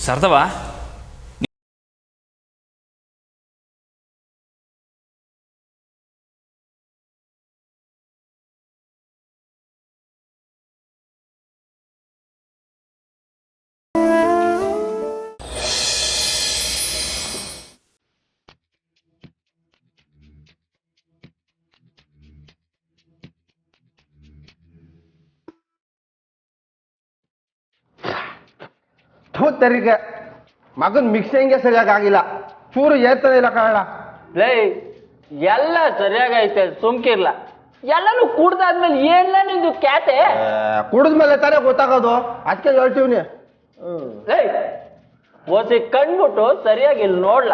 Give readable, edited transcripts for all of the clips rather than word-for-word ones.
ಸರ್ದವಾ ತರಿಗೆ ಮಗನ್ ಮಿಕ್ಸಿಂಗೆ ಸರಿಯಾಗಿಲ್ಲ, ಚೂರು ಏರ್ತದೆ ಇಲ್ಲ ಕಾರಣ. ಲೈ ಎಲ್ಲ ಸರಿಯಾಗೈತೆ, ಸುಮ್ಕಿರ್ಲ. ಎಲ್ಲಾನು ಕುಡ್ದಾದ್ಮೇಲೆ ಏನ್ಲ ನಿಂದು ಕ್ಯಾತೆ? ಕುಡಿದ್ಮೇಲೆ ತಾನೇ ಗೊತ್ತಾಗೋದು, ಅದಕ್ಕೆ ಹೇಳ್ತೀವಿ. ಲೈ ಓಸಿ ಕಣ್ಬಿಟ್ಟು ಸರಿಯಾಗಿ ಇಲ್ಲಿ ನೋಡ್ಲ.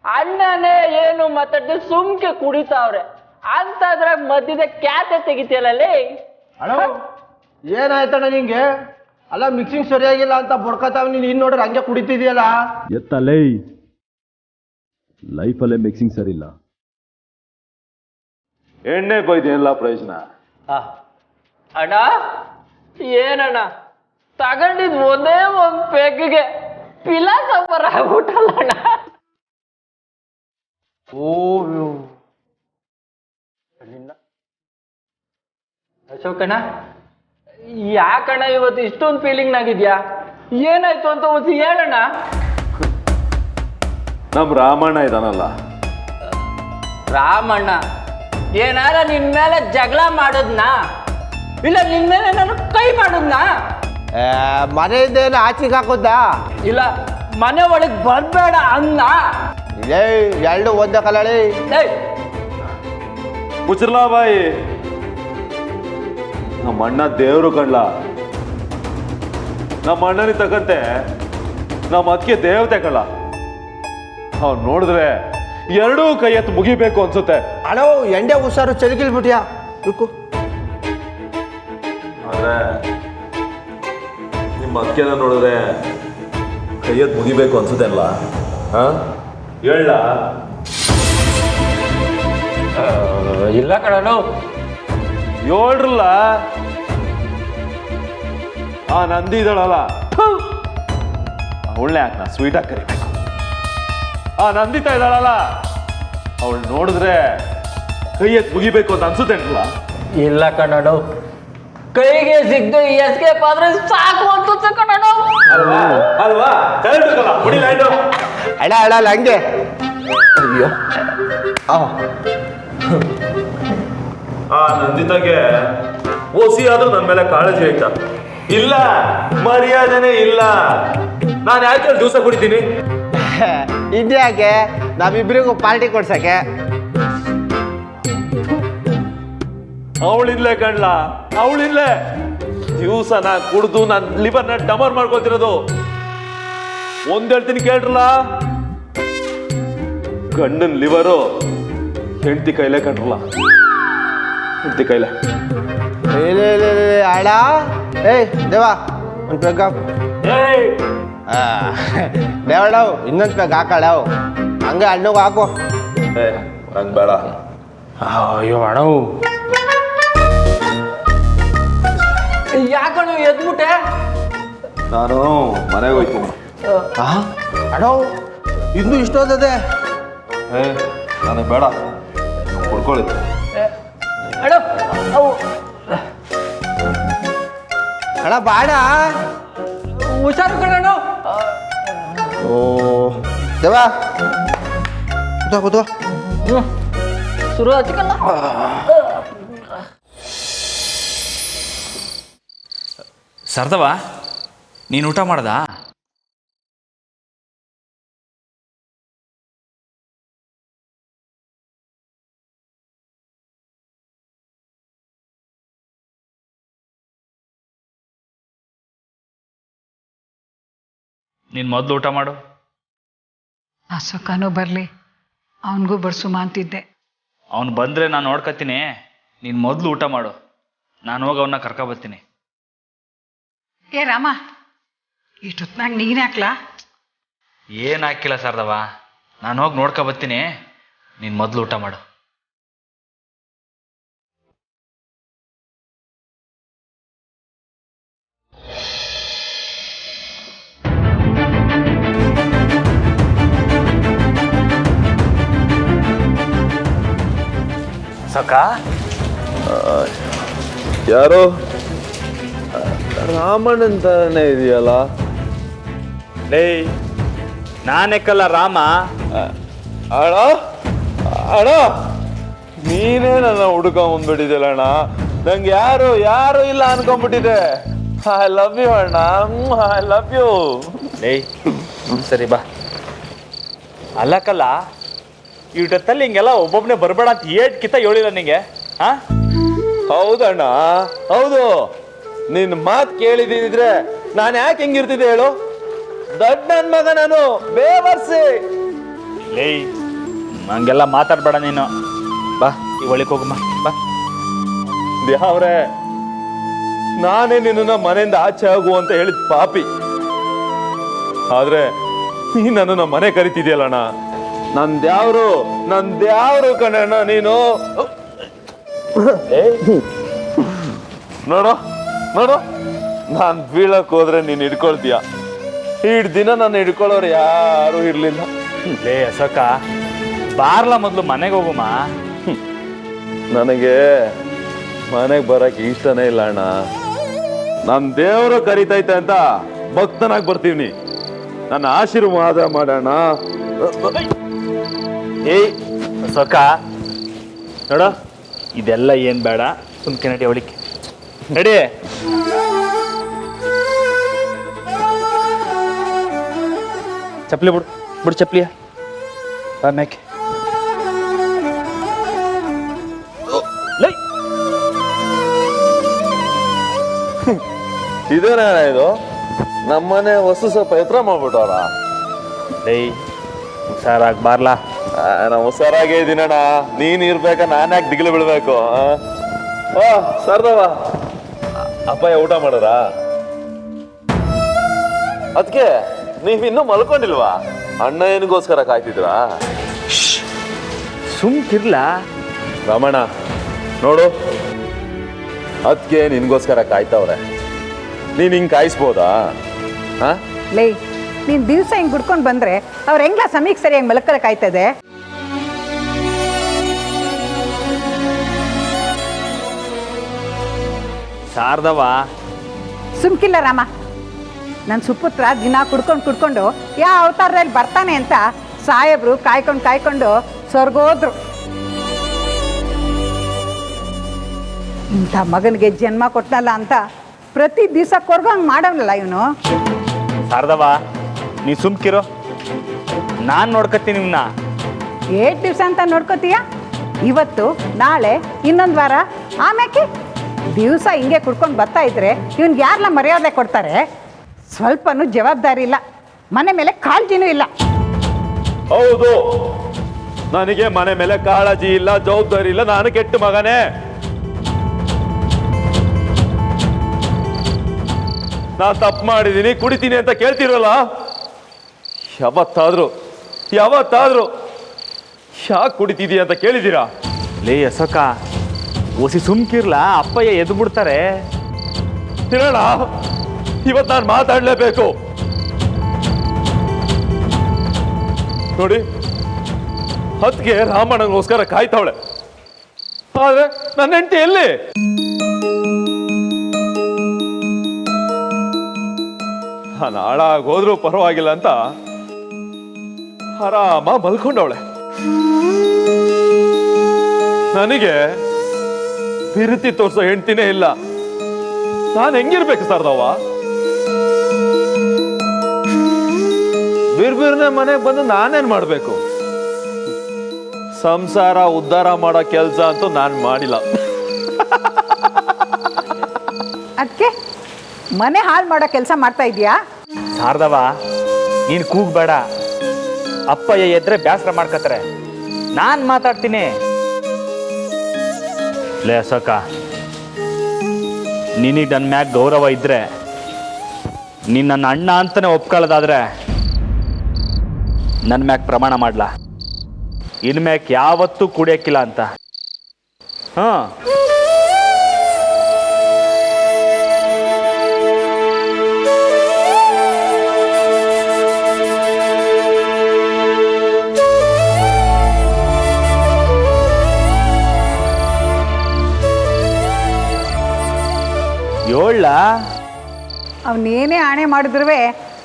ಅಣ್ಣನೇ ಏನು ಮಾತಾಡ್ದೆ ಸುಮ್ಕೆ ಕುಡಿತಾವ್ರೆ ಅಂತದ್ರಾಗ ಮಧ್ಯದ ಕ್ಯಾತೆ ತೆಗಿತಿಯಲ್ಲ ಲೇ. ಅಣ್ಣ ಏನಾಯ್ತಣ್ಣ ನಿಂಗೆ? ಅಲ್ಲ ಮಿಕ್ಸಿಂಗ್ ಸರಿಯಾಗಿಲ್ಲ ಅಂತ ಬಡ್ಕತಾವ, ನೀನು ಇನ್ನು ನೋಡ್ರೆ ಹಂಗೆ ಕುಡಿತಿದ್ಯಲ್ಲ. ಎತ್ತಲೇ ಲೈಫಲ್ಲೇ ಮಿಕ್ಸಿಂಗ್ ಸರಿ ಇಲ್ಲ. ಎಣ್ಣೆ ಕೊಯ್ದೇನಿಲ್ಲ ಪ್ರಯೋಜನ. ಅಣ್ಣ ಏನಣ್ಣ ತಗೊಂಡಿದ್ ಒಂದೇ ಒಂದ್ ಪೆಗ್ಗೆ ಫಿಲಾಸಫರ್ ಆಗ್ಬಿಟ್ಟಲ್ಲ ಅಣ್ಣ. ಓ ಅಶೋಕಣ್ಣ, ಯಾಕಣ್ಣ ಇವತ್ತು ಇಷ್ಟೊಂದು ಫೀಲಿಂಗ್ ನಾಗಿದ್ಯಾ? ಏನಾಯ್ತು ಅಂತ ಒಂದು ಹೇಳಣ್ಣ. ನಮ್ ರಾಮಣ್ಣ ಇದಾನಲ್ಲ, ರಾಮಣ್ಣ ಏನಾರ ನಿನ್ ಮೇಲೆ ಜಗಳ ಮಾಡೋದ್ನಾ ಇಲ್ಲ ನಿನ್ ಮೇಲೆ ನಾನು ಕೈ ಮಾಡೋದ್ನಾ? ಮನೆಯಿಂದೇನು ಆಚೆಗೆ ಹಾಕೋದಾ? ಇಲ್ಲ ಮನೆ ಒಳಗೆ ಬರ್ಬೇಡ ಅನ್ನ. ಇಲ್ಲೇ ಎರಡು ಒಂದೇ ಕಲಳಿ. ಮುಚ್ಚರ್ಲಾ ಬಾಯಿ. ನಮ್ಮ ಅಣ್ಣ ದೇವ್ರು ಕಣ್ಲ. ನಮ್ಮ ಅಣ್ಣನಿಗೆ ತಕ್ಕಂತೆ ನಮ್ಮ ಅದಕ್ಕೆ ದೇವತೆ ಕಳ್ಳ. ಅವ್ನು ನೋಡಿದ್ರೆ ಎರಡೂ ಕೈ ಎತ್ತು ಮುಗಿಬೇಕು ಅನ್ಸುತ್ತೆ. ಅಳೋ ಎಂಡೆ ಹುಷಾರು, ಚಳಿಗಿಲ್ಬಿಟ್ಯಾ ಬೇಕು. ಆದ್ರೆ ನಿಮ್ಮ ಅದಕ್ಕೆನ ನೋಡಿದ್ರೆ ಕೈ ಎತ್ತು ಮುಗಿಬೇಕು ಅನ್ಸುತ್ತೆ ಅಲ್ಲ? ಹೇಳ. ಇಲ್ಲ ಕಣೋ, ಹೇಳ್ರಲ್ಲ. ಆ ನಂದಿ ಇದ್ದಾಳಲ್ಲ, ಅವಳನ್ನೇ ಯಾಕೆ ನಾ ಸ್ವೀಟಾಗಿ ಕರಿಬೇಕು? ಆ ನಂದಿತಾ ಇದ್ದಾಳಲ್ಲ, ಅವಳು ನೋಡಿದ್ರೆ ಕೈ ಎತ್ತು ಮುಗಿಬೇಕು ಅಂತ ಅನ್ಸುತ್ತೇನಲ್ಲ? ಇಲ್ಲ ಕಣೋ, ಕೈಗೆ ಸಿಗ್ದು ಎಸ್ಕೇಪ್ ಆದ್ರೆ ಸಾಕು ಅಂತ ಕಣೋ. ಅಲ್ವಾ ಅಲ್ವಾ? ಅಡ ಅಡಲ್ಲ ಹಂಗೆ. ಅಯ್ಯೋ ಆ ನಂದಿತಾಗೆ ಓಸಿ ಆದ್ರೂ ನನ್ನ ಮೇಲೆ ಕಾಳಜಿ ಆಯ್ತಾ? ಇಲ್ಲ, ಮರ್ಯಾದೆನೇ ಇಲ್ಲ. ನಾನು ಯಾಕೆ ಜ್ಯೂಸ ಕುಡಿತೀನಿ? ಇದ್ಯಾಕೆ? ನಾವಿಬ್ರಿಗೂ ಪಾರ್ಟಿ ಕೊಡ್ಸಕ್ಕೆ. ಅವಳಿನ್ಲೇ ಕಣ್ಲ, ಅವಳಿನ್ಲೇ ಜ್ಯೂಸನ ಕುಡ್ದು ನನ್ನ ಲಿವರ್ನ ಡಮರ್ ಮಾಡ್ಕೊತಿರೋದು. ಒಂದ್ ಹೇಳ್ತೀನಿ ಕೇಳ್ರಲ್ಲ, ಗಂಡನ್ ಲಿವರು ಹೆಂಡತಿ ಕೈಲೇ ಕಂಡ್ರಲ್ಲ, ಹೆಂಡತಿ ಕೈಲೇ. ಅಡ ಏಯ್ ದೇವಾ ಒಂದು ಪೆಗ್ ಹಾಕು. ದೇವಳವು ಇನ್ನೊಂದು ಪೆಗ್ ಹಾಕಳವು, ಹಂಗೆ ಹಣ್ಣುಗೆ ಹಾಕು. ನಂಗೆ ಬೇಡ. ಅಯ್ಯೋ ಅಣವು ಯಾಕಣು ಎದ್ಬಿಟ್ಟೆ? ನಾನು ಮನೆಗೆ ಹೋಯ್ತೀನಿ. ಅಣವು ಇನ್ನೂ ಇಷ್ಟೋದದೆ. ನನಗೆ ಬೇಡ, ಕುಡ್ಕೊಳ್ಳಿ. ಅಣ್ಣ ಅವು ಅಣ್ಣ ಬಾಡ. ಹುಷಾರು ಕಣೋ. ಓ ದೇವಾ ಕೂತ ಕೂತ. ಶುರು ಹಚ್ಕಲ್ಲ. ಸರ್ದವಾ ನೀನು ಊಟ ಮಾಡ್ದಾ? ನೀನು ಮೊದಲು ಊಟ ಮಾಡು. ಅಶೋಕನೂ ಬರಲಿ, ಅವನಿಗೂ ಬಡ್ಸುಮ ಅಂತಿದ್ದೆ. ಅವನು ಬಂದರೆ ನಾನು ನೋಡ್ಕೊತೀನಿ. ನೀನು ಮೊದಲು ಊಟ ಮಾಡು, ನಾನು ಹೋಗಿ ಅವನ್ನ ಕರ್ಕೊಬರ್ತೀನಿ. ಏ ರಾಮ, ಇಷ್ಟೊತ್ನಾಗ ನೀನು ಹಾಕ್ಲಾ? ಏನು ಹಾಕಿಲ್ಲ ಸರ್ದವ, ನಾನು ಹೋಗಿ ನೋಡ್ಕೊಬರ್ತೀನಿ. ನೀನು ಮೊದಲು ಊಟ ಮಾಡು. ಅಶೋಕ ಯಾರೋ ರಾಮಣ್ಣನ್ ತರನೇ ಇದೆಯಲ್ಲ. ಲೇ ನಾನೆಕ್ಕಲ್ಲ ರಾಮ. ಅಣ್ಣ ಅಣ್ಣ ನೀನೇ ನನ್ನ ಹುಡ್ಕೊಂಬಂದ್ಬಿಟ್ಟಿದ್ಯಲ್ಲ ಅಣ್ಣ. ನಂಗೆ ಯಾರು ಯಾರು ಇಲ್ಲ ಅನ್ಕೊಂಡ್ಬಿಟ್ಟಿದೆ. ಐ ಲವ್ ಯು ಅಣ್ಣ, ಐ ಲವ್ ಯು. ಲೇ ಸರಿ ಬಾ. ಅಲ್ಲಕ್ಕಲ್ಲ ಇಷ್ಟೊತ್ತಲ್ಲಿ ಹಿಂಗೆಲ್ಲ ಒಬ್ಬೊಬ್ಬನೇ ಬರಬೇಡ ಅಂತ ಕಿತ್ತ ಹೇಳಿಲ್ಲ ನಿಂಗೆ. ಹಾ ಹೌದಣ್ಣ ಹೌದು. ನಿನ್ ಮಾತು ಕೇಳಿದಿದ್ರೆ ನಾನು ಯಾಕೆ ಹಿಂಗಿರ್ತಿದ್ದೆ ಹೇಳು. ದೊಡ್ಡ ನನ್ ಮಗ ನಾನು, ಬೇವರ್ಸಿ. ಲೇ ಹಂಗೆಲ್ಲ ಮಾತಾಡ್ಬೇಡ ನೀನು. ಬಾ ಈ ಒಳಗೆ ಹೋಗಮ್ಮ ಬಾ. ದೇವ್ರೆ, ನಾನೇ ನಿನ್ನ ಮನೆಯಿಂದ ಆಚೆ ಆಗು ಅಂತ ಹೇಳಿದ ಪಾಪಿ. ಆದ್ರೆ ನೀ ನನ್ನನ್ನ ಮನೆ ಕರಿತಿದ್ಯಲ್ಲಣ್ಣ. ನಂದ್ಯಾವ್ರು ಕಣಣ್ಣ ನೀನು. ನೋಡು ನೋಡು, ನಾನ್ ಬೀಳಕ್ ಹೋದ್ರೆ ನೀನ್ ಹಿಡ್ಕೊಳ್ತೀಯ. ಇಡ್ ದಿನ ನಾನು ಹಿಡ್ಕೊಳ್ಳೋರು ಯಾರು ಇರ್ಲಿಲ್ಲ. ಲೇ ಅಶೋಕ ಬಾರ್ಲ ಮೊದ್ಲು ಮನೆಗೆ ಹೋಗುಮ್ಮ. ನನಗೆ ಮನೆಗೆ ಬರಕ್ ಇಷ್ಟನೇ ಇಲ್ಲ ಅಣ್ಣ. ನನ್ ದೇವರು ಕರಿತೈತೆ ಅಂತ ಭಕ್ತನಾಗಿ ಬರ್ತೀವಿ. ನನ್ನ ಆಶೀರ್ವಾದ ಮಾಡೋಣ. ಏಯ್ ಅಶೋಕ ನೋಡ, ಇದೆಲ್ಲ ಏನ್ ಬೇಡ, ಸುಮ್ಕೆ ನಡಿ ಅವಳಿಕೆ ನಡಿ. ಚಪ್ಲಿ ಬಿಡು ಬಿಡು ಚಪ್ಲಿಯ ಮ್ಯಾಕೆ. ಇದೇನ ಇದು, ನಮ್ಮನೆ ಹೊಸ ಸ್ವಲ್ಪ ಎತ್ತರ ಮಾಡ್ಬಿಟ್ಟವ್ರ. ಲೈ ಹುಷಾರಾಗಿ ಬಾರ್ಲಾ. ನಾ ಹುಷಾರಾಗೇ ಇದೀನಣ್ಣ. ನೀನ್ ಇರ್ಬೇಕ, ನಾನು ಯಾಕೆ ದಿಗಿಲು ಬಿಡ್ಬೇಕು. ಸರ್ದವ ಅಪ್ಪಯ್ಯ ಊಟ ಮಾಡರ? ಅದಕ್ಕೆ ನೀವಿನ್ನೂ ಮಲ್ಕೊಂಡಿಲ್ವಾ? ಅಣ್ಣ ಏನಿಗೋಸ್ಕರ ಕಾಯ್ತಿದ್ರಾ? ಸುಮ್ಕಿರ್ಲಾ ರಮಣ, ನೋಡು ಅದಕ್ಕೆ ನಿನ್ಗೋಸ್ಕರ ಕಾಯ್ತವ್ರೆ. ನೀನ್ ಹಿಂಗ್ ಕಾಯಿಸ್ಬೋದಾ? ಲೇ ನೀನ್ ದಿವಸ ಹಿಂಗ್ ಗುಡ್ಕೊಂಡು ಬಂದ್ರೆ ಅವ್ರ ಹೆಂಗ್ಲ ಸಮೀಕ್ ಸರಿಯಾಗಿ ಮಲಕ್ಕಲಕ್ ಆಯ್ತದೆ. ಶಾರದವ ಸುಮ್ಕಿಲ್ಲ ರಾಮ. ನನ್ನ ಸುಪುತ್ರ ದಿನ ಕುಡ್ಕೊಂಡು ಯಾವ ಅವತಾರದಲ್ಲಿ ಬರ್ತಾನೆ ಅಂತ ಸಾಹೇಬ್ರು ಕಾಯ್ಕೊಂಡು ಸ್ವರ್ಗೋದ್ರು. ಇಂಥ ಮಗನಿಗೆ ಜನ್ಮ ಕೊಟ್ಟನಲ್ಲ ಅಂತ ಪ್ರತಿ ದಿವಸ ಕೊರ್ಗಂಗೆ ಮಾಡವನಲ್ಲ ಇವನು. ಶಾರದವ ನೀ ಸುಮ್ಕಿರೋ, ನಾನು ನೋಡ್ಕತ್ತೀನಿ ನಿಮ್ನ. 8 ದಿವಸ ಅಂತ ನೋಡ್ಕೋತೀಯ? ಇವತ್ತು ನಾಳೆ ಇನ್ನೊಂದು ವಾರ ಆಮ್ಯಾಕೆ ದಿವಸ ಹಿಂಗೆ ಕುಡ್ಕೊಂಡು ಬರ್ತಾ ಇದ್ರೆ ಇವನ್ಗೆ ಯಾರೆಲ್ಲ ಮರ್ಯಾದೆ ಕೊಡ್ತಾರೆ? ಸ್ವಲ್ಪನೂ ಜವಾಬ್ದಾರಿ ಇಲ್ಲ, ಮನೆ ಮೇಲೆ ಕಾಳಜಿನೂ ಇಲ್ಲ. ಹೌದು, ನನಗೆ ಮನೆ ಮೇಲೆ ಕಾಳಜಿ ಇಲ್ಲ, ಜವಾಬ್ದಾರಿ ಇಲ್ಲ. ನಾನು ಕೆಟ್ಟ ಮಗನೇ. ನಾನು ತಪ್ಪು ಮಾಡಿದ್ದೀನಿ, ಕುಡಿತೀನಿ ಅಂತ ಕೇಳ್ತಿರಲ್ಲ. ಯಾವತ್ತಾದ್ರೂ ಯಾಕೆ ಕುಡಿತಿದೀಯ ಅಂತ ಕೇಳಿದ್ದೀರಾ? ಲೇ ಅಶೋಕ ಓಸಿ ಸುಮ್ಕಿರ್ಲಾ, ಅಪ್ಪಯ್ಯ ಎದ್ದು ಬಿಡ್ತಾರೆ. ಹೇಳೋಣ, ಇವತ್ತು ನಾನು ಮಾತಾಡ್ಲೇಬೇಕು. ನೋಡಿ, ಅದಕ್ಕೆ ರಾಮಣ್ಣಗೋಸ್ಕರ ಕಾಯ್ತಾವಳೆ. ಆದ್ರೆ ನನ್ನ ಹೆಂಡತಿ ಎಲ್ಲಿ? ನಾನು ಹಾಳಾಗೋದ್ರೂ ಪರವಾಗಿಲ್ಲ ಅಂತ ಆರಾಮ ಮಲ್ಕೊಂಡವಳೆ. ನನಗೆ ಬಿರುತಿ ತೋರ್ಸೋ ಹೆಂಡ್ತಿನೇ ಇಲ್ಲ. ನಾನು ಹೆಂಗಿರ್ಬೇಕು ಸರ್ದವ್ವ? ಬಿರ್ಬಿರ್ನೆ ಮನೆಗೆ ಬಂದು ನಾನೇನ್ ಮಾಡ್ಬೇಕು? ಸಂಸಾರ ಉದ್ಧಾರ ಮಾಡೋ ಕೆಲಸ ಅಂತೂ ನಾನು ಮಾಡಿಲ್ಲ. ಅದಕ್ಕೆ ಮನೆ ಹಾಳು ಮಾಡೋ ಕೆಲಸ ಮಾಡ್ತಾ ಇದೀಯಾ? ಶಾರದವ ನೀನು ಕೂಗ್ಬೇಡ. ಅಪ್ಪಯ್ಯ ಎದ್ರೆ ಬೇಸರ ಮಾಡ್ಕತ್ತಾರೆ. ನಾನು ಮಾತಾಡ್ತೀನಿ. ಲೇ ಅಶೋಕ, ನಿನಗೆ ನನ್ನ ಮ್ಯಾಗ ಗೌರವ ಇದ್ರೆ, ನೀನು ನನ್ನ ಅಣ್ಣ ಅಂತಾನೆ ಒಪ್ಕೊಳ್ಳೋದಾದ್ರೆ ನನ್ನ ಮ್ಯಾಗ ಪ್ರಮಾಣ ಮಾಡ್ಲಾ, ಇನ್ಮ್ಯಾಕ್ ಯಾವತ್ತೂ ಕುಡಿಯೋಕ್ಕಿಲ್ಲ ಅಂತ. ಹಾಂ ಅವನೇನೇ ಆಣೆ ಮಾಡಿದ್ರು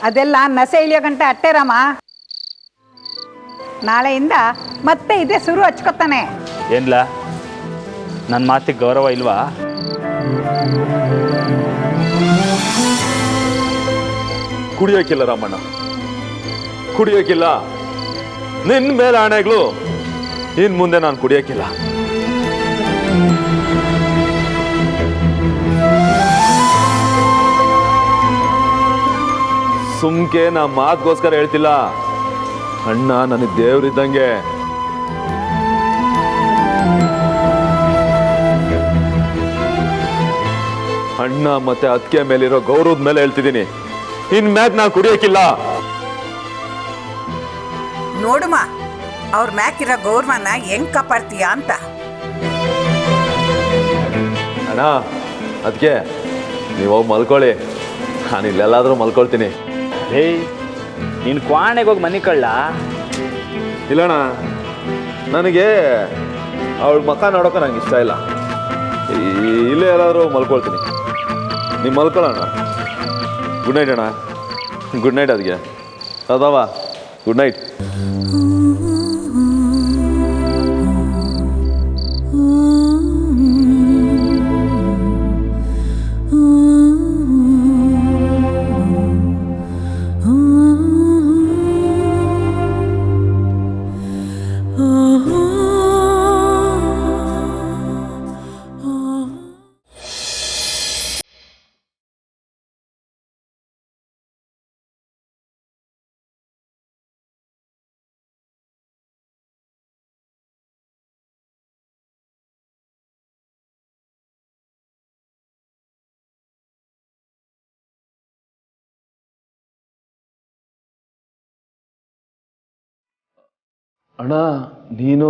ಅದೆಲ್ಲ ನಸೆ ಇಳಿಯೋ ಗಂಟೆ ಅಟ್ಟೆ ರಾಮ. ನಾಳೆಯಿಂದ ಮತ್ತೆ ಇದೇ ಸುರು ಹಚ್ಕೊತಾನೆ. ಏನ್ಲ ನನ್ನ ಮಾತಿಗೆ ಗೌರವ ಇಲ್ವಾ? ಕುಡಿಯೋಕ್ಕಿಲ್ಲ ರಾಮಣ್ಣ, ಕುಡಿಯೋಕ್ಕಿಲ್ಲ. ನಿನ್ನ ಮೇಲೆ ಆಣೆಗಳು, ಇನ್ ಮುಂದೆ ನಾನು ಕುಡಿಯೋಕ್ಕಿಲ್ಲ. ಸುಮ್ಕೆ ನಾ ಮಾತ್ಗೋಸ್ಕರ ಹೇಳ್ತಿಲ್ಲ. ಅಣ್ಣ ನನಗೆ ದೇವ್ರಿದ್ದಂಗೆ. ಅಣ್ಣ ಮತ್ತೆ ಅದಕ್ಕೆ ಮೇಲಿರೋ ಗೌರವದ ಮೇಲೆ ಹೇಳ್ತಿದ್ದೀನಿ. ಇನ್ಮ್ಯಾಕ್ ನಾ ಕುಡಿಯೋಕ್ಕಿಲ್ಲ. ನೋಡುಮ ಅವ್ರ ಮ್ಯಾಕಿರೋ ಗೌರವನ ಹೆಂಗ್ ಕಾಪಾಡ್ತೀಯ ಅಂತ. ಅಣ್ಣ ಅದಕ್ಕೆ ನೀವು ಹೋಗಿ ಮಲ್ಕೊಳ್ಳಿ, ನಾನು ಇಲ್ಲೆಲ್ಲಾದ್ರೂ ಮಲ್ಕೊಳ್ತೀನಿ. ಏಯ್ ನೀನು ಕ್ವಾಣೆಗೆ ಹೋಗಿ ಮನೆ ಕಳ್ಳ? ಇಲ್ಲಣ್ಣ, ನನಗೆ ಅವಳ ಮಕ್ಕ ನೋಡೋಕೆ ನಂಗೆ ಇಷ್ಟ ಇಲ್ಲ. ಇಲ್ಲೇ ಎಲ್ಲಾದ್ರೂ ಮಲ್ಕೊಳ್ತೀನಿ. ನೀವು ಮಲ್ಕೊಳ್ಳೋಣ. ಗುಡ್ ನೈಟ್ ಅಣ್ಣ. Good night. ಅದಕ್ಕೆ ಅದಾವ ಗುಡ್ ನೈಟ್. ಅಣ್ಣ ನೀನು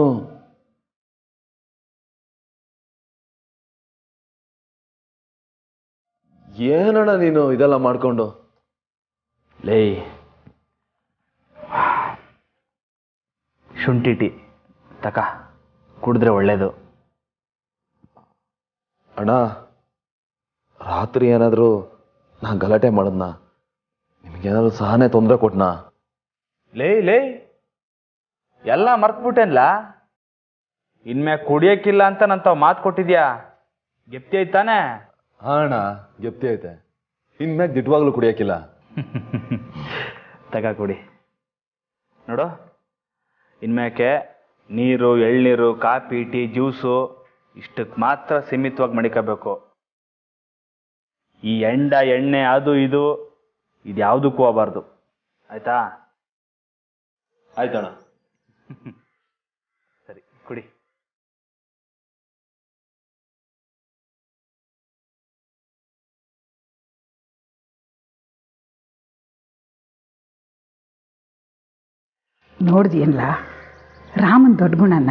ಏನಣ್ಣ ನೀನು ಇದೆಲ್ಲ ಮಾಡ್ಕೊಂಡು? ಲೇ ಶುಂಠಿ ಟೀ ತಕ, ಕುಡಿದ್ರೆ ಒಳ್ಳೇದು. ಅಣ್ಣ ರಾತ್ರಿ ಏನಾದರೂ ನಾ ಗಲಾಟೆ ಮಾಡದ್ನ? ನಿಮ್ಗೇನಾದ್ರು ಸಹನೆ ತೊಂದರೆ ಕೊಟ್ನಾ? ಲೇ ಎಲ್ಲ ಮರ್ತ್ಬಿಟ್ಟೇನ್ಲ. ಇನ್ಮ್ಯಾಗ ಕುಡಿಯಕ್ಕಿಲ್ಲ ಅಂತ ನಂತಾವ್ ಮಾತು ಕೊಟ್ಟಿದ್ಯಾ, ಗೆಪ್ತಿ ಐತಾನೆ? ಹಾ ಅಣ್ಣ ಗೆಪ್ತಿ ಐತೆ. ಇನ್ಮ್ಯಾಗ ದಿಟ್ವಾಗ್ಲೂ ಕುಡಿಯಕ್ಕಿಲ್ಲ. ತಗ ಕುಡಿ ನೋಡು. ಇನ್ಮ್ಯಾಕೆ ನೀರು, ಎಳ್ನೀರು, ಕಾಫಿ, ಟೀ, ಜ್ಯೂಸು ಇಷ್ಟಕ್ಕೆ ಮಾತ್ರ ಸೀಮಿತವಾಗಿ ಮಡಿಕೋಬೇಕು. ಈ ಎಣ್ಣೆ ಅದು ಇದು ಇದ್ಯಾವುದಕ್ಕೂ ಹೋಗಬಾರ್ದು, ಆಯ್ತಾ? ಆಯ್ತಣ್ಣ. ಸರಿ ಕುಡಿ. ನೋಡ್ದಿಯಲ್ಲ ರಾಮನ್ ದೊಡ್ಡ ಗುಣನ.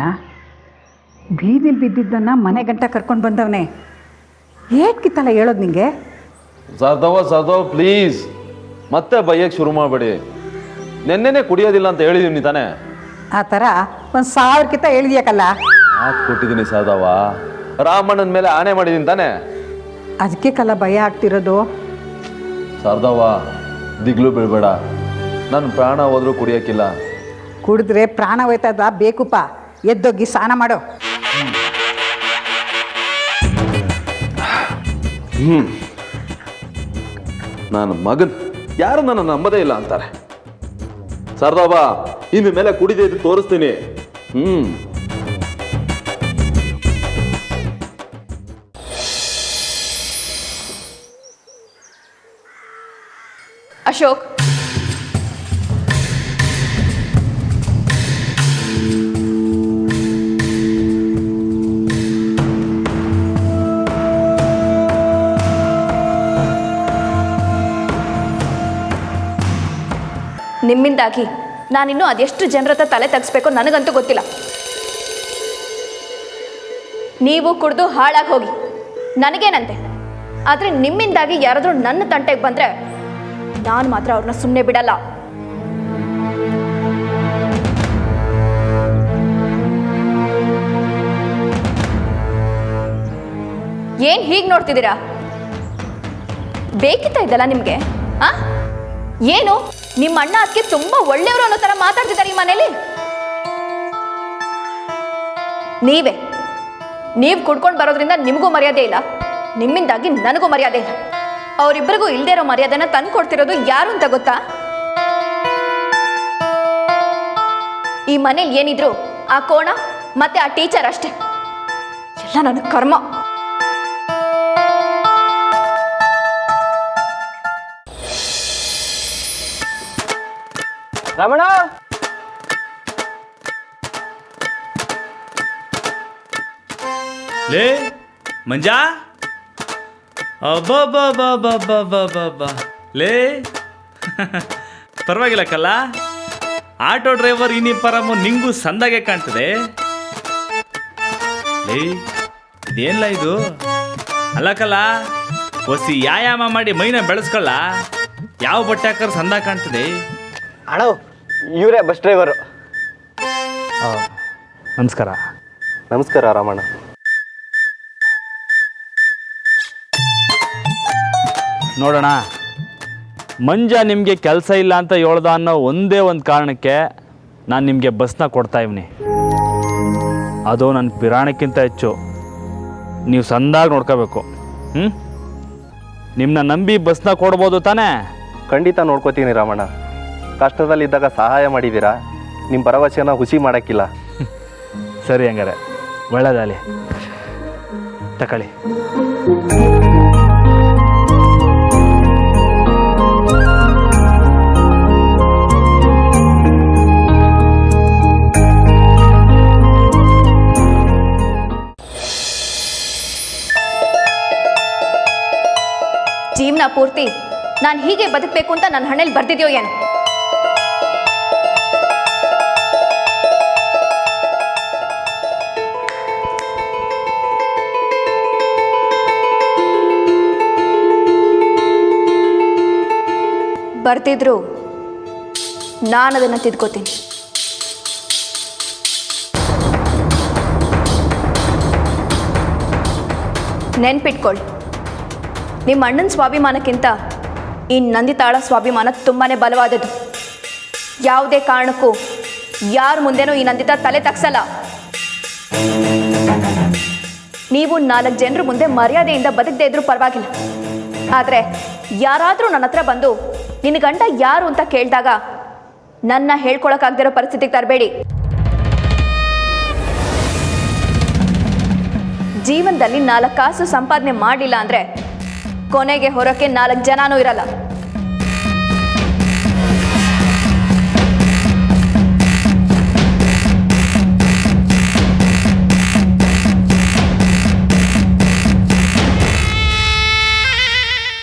ಬೀದಿಲ್ ಬಿದ್ದಿದ್ದನ್ನ ಮನೆ ಗಂಟ ಕರ್ಕೊಂಡು ಬಂದವನೇ. ಏಟ್ಕಿತ್ತಲ್ಲ ಹೇಳೋದು ನಿಂಗೆ? ಸರ್ದವ ಪ್ಲೀಸ್ ಮತ್ತೆ ಬೈಯಕ್ಕೆ ಶುರು ಮಾಡಬೇಡಿ. ನೆನ್ನೆನೆ ಕುಡಿಯೋದಿಲ್ಲ ಅಂತ ಹೇಳಿದೀನಿ ತಾನೆ. ಆ ಥರ 1000 ಹೇಳಿದ್ಯಾಕಲ್ಲ. ಮಾತು ಕೊಟ್ಟಿದ್ದೀನಿ ಸರ್ದವ. ರಾಮಣ್ಣನ ಮೇಲೆ ಆಣೆ ಮಾಡಿದ್ದೀನಿ ತಾನೆ. ಅದಕ್ಕೆ ಕಲ್ಲ ಭಯ ಆಗ್ತಿರೋದು. ಸರ್ದವ ದಿಗ್ಲು ಬೀಳ್ಬೇಡ. ನನ್ನ ಪ್ರಾಣ ಹೋದ್ರೂ ಕುಡಿಯೋಕ್ಕಿಲ್ಲ. ಕುಡಿದ್ರೆ ಪ್ರಾಣ ಹೋಯ್ತದ ಬೇಕುಪ್ಪ. ಎದ್ದೋಗಿ ಸ್ನಾನ ಮಾಡೋ. ನಾನು ಮಗನ್ ಯಾರು ನನ್ನ ನಂಬದೇ ಇಲ್ಲ ಅಂತಾರೆ. ಸರ್ದಾಬ ಇನ್ನು ಮೇಲೆ ಕುಡಿದೇ ಇದ್ದು ತೋರಿಸ್ತೀನಿ. ಅಶೋಕ್, ನಿಮ್ಮಿಂದಾಗಿ ನಾನಿನ್ನೂ ಅದೆಷ್ಟು ಜನರ ಹತ್ರ ತಲೆ ತಗ್ಸ್ಬೇಕೋ ನನಗಂತೂ ಗೊತ್ತಿಲ್ಲ. ನೀವು ಕುಡಿದು ಹಾಳಾಗಿ ಹೋಗಿ, ನನಗೇನಂತೆ. ಆದರೆ ನಿಮ್ಮಿಂದಾಗಿ ಯಾರಾದರೂ ನನ್ನ ತಂಟೆಗೆ ಬಂದರೆ ನಾನು ಮಾತ್ರ ಅವ್ರನ್ನ ಸುಮ್ಮನೆ ಬಿಡಲ್ಲ. ಏನ್ ಹೀಗೆ ನೋಡ್ತಿದ್ದೀರಾ? ಬೇಕಿತ್ತ ಇದಲ್ಲ ನಿಮಗೆ? ಆ ಏನು ನಿಮ್ಮ ಅಣ್ಣ ಅದಕ್ಕೆ ತುಂಬಾ ಒಳ್ಳೆಯವರು ಅನ್ನೋ ಥರ ಮಾತಾಡ್ತಿದ್ದಾರೆ ಈ ಮನೇಲಿ. ನೀವು ಕುಡ್ಕೊಂಡು ಬರೋದ್ರಿಂದ ನಿಮಗೂ ಮರ್ಯಾದೆ ಇಲ್ಲ, ನಿಮ್ಮಿಂದಾಗಿ ನನಗೂ ಮರ್ಯಾದೆ ಇಲ್ಲ. ಅವರಿಬ್ಬರಿಗೂ ಇಲ್ಲದೆ ಇರೋ ಮರ್ಯಾದೆನ ತಂದು ಕೊಡ್ತಿರೋದು ಯಾರು ಅಂತ ಗೊತ್ತಾ? ಈ ಮನೇಲಿ ಏನಿದ್ರು ಆ ಕೋಣ ಮತ್ತೆ ಆ ಟೀಚರ್ ಅಷ್ಟೇ. ಎಲ್ಲ ನನ್ನ ಕರ್ಮ. ರಮಣ, ಲೇ ಮಂಜಾ, ಅಬ್ಬಬ್ಬಬ್ಬಬ್ಬಬ್ಬಬ್ಬಬ್ಬ ಲೇ ಪರವಾಗಿಲ್ಲ ಕಲ್ಲ. ಆಟೋ ಡ್ರೈವರ್ ಯೂನಿಫಾರಮು ನಿಂಗೂ ಸಂದಾಗೆ ಕಾಣ್ತದೆ. ಲೇ ಇದೇನಿಲ್ಲ ಇದು? ಅಲ್ಲ ಕಲ್ಲ, ಹೊಸಿ ವ್ಯಾಯಾಮ ಮಾಡಿ ಮೈನ ಬೆಳೆಸ್ಕೊಳ್ಳ. ಯಾವ ಬಟ್ಟೆ ಹಾಕರ್ ಸಂದ ಕಾಣ್ತದೆ? ಅಣ್ಣ ಇವರೇ ಬಸ್ ಡ್ರೈವರು. ನಮಸ್ಕಾರ. ನಮಸ್ಕಾರ ರಾಮಣ್ಣ. ನೋಡೋಣ, ಮಂಜ ನಿಮಗೆ ಕೆಲಸ ಇಲ್ಲ ಅಂತ ಹೇಳ್ದ ಅನ್ನೋ ಒಂದೇ ಒಂದು ಕಾರಣಕ್ಕೆ ನಾನು ನಿಮಗೆ ಬಸ್ನ ಕೊಡ್ತಾ ಇವ್ನಿ. ಅದು ನನ್ನ ಪಿರಾಣಕ್ಕಿಂತ ಹೆಚ್ಚು ನೀವು ಸಂದಾಗಿ ನೋಡ್ಕೋಬೇಕು. ನಿಮ್ಮನ್ನ ನಂಬಿ ಬಸ್ನ ಕೊಡ್ಬೋದು ತಾನೇ? ಖಂಡಿತ ನೋಡ್ಕೋತೀನಿ ರಾಮಣ್ಣ. ಕಷ್ಟದಲ್ಲಿದ್ದಾಗ ಸಹಾಯ ಮಾಡಿದ್ದೀರಾ, ನಿಮ್ಮ ಭರವಸೆನ ಹುಸಿ ಮಾಡೋಕ್ಕಿಲ್ಲ. ಸರಿ, ಹಂಗಾರೆ ಒಳ್ಳೆದಾಗಲಿ, ತಗೊಳ್ಳಿ. ಜೀವನ ಪೂರ್ತಿ ನಾನು ಹೀಗೆ ಬದುಕಬೇಕು ಅಂತ ನನ್ನ ಹಣೆಯಲ್ಲಿ ಬರ್ದಿದ್ಯೋ ಏನು? ಬರ್ತಿದ್ರು ನಾನು ಅದನ್ನು ತಿದ್ಕೋತೀನಿ. ನೆನ್ಪಿಟ್ಕೊಳ್ಳಿ, ನಿಮ್ಮ ಅಣ್ಣನ ಸ್ವಾಭಿಮಾನಕ್ಕಿಂತ ಈ ನಂದಿತಾಳ ಸ್ವಾಭಿಮಾನ ತುಂಬಾ ಬಲವಾದದ್ದು. ಯಾವುದೇ ಕಾರಣಕ್ಕೂ ಯಾರ ಮುಂದೆನೂ ಈ ನಂದಿತ ತಲೆ ತಗ್ಸಲ್ಲ. ನೀವು 4 ಜನರ ಮುಂದೆ ಮರ್ಯಾದೆಯಿಂದ ಬದುಕದೇ ಇದ್ರೂ ಪರವಾಗಿಲ್ಲ, ಆದರೆ ಯಾರಾದರೂ ನನ್ನ ಹತ್ರ ಬಂದು ನಿನ್ನ ಗಂಡ ಯಾರು ಅಂತ ಕೇಳಿದಾಗ ನನ್ನ ಹೇಳ್ಕೊಳಕ್ಕಾಗದಿರೋ ಪರಿಸ್ಥಿತಿಗೆ ತರಬೇಡಿ. ಜೀವನದಲ್ಲಿ 4 ಕಾಸು ಸಂಪಾದನೆ ಮಾಡಲಿಲ್ಲ ಅಂದರೆ ಕೊನೆಗೆ ಹೊರಕ್ಕೆ 4 ಜನನೂ ಇರಲ್ಲ.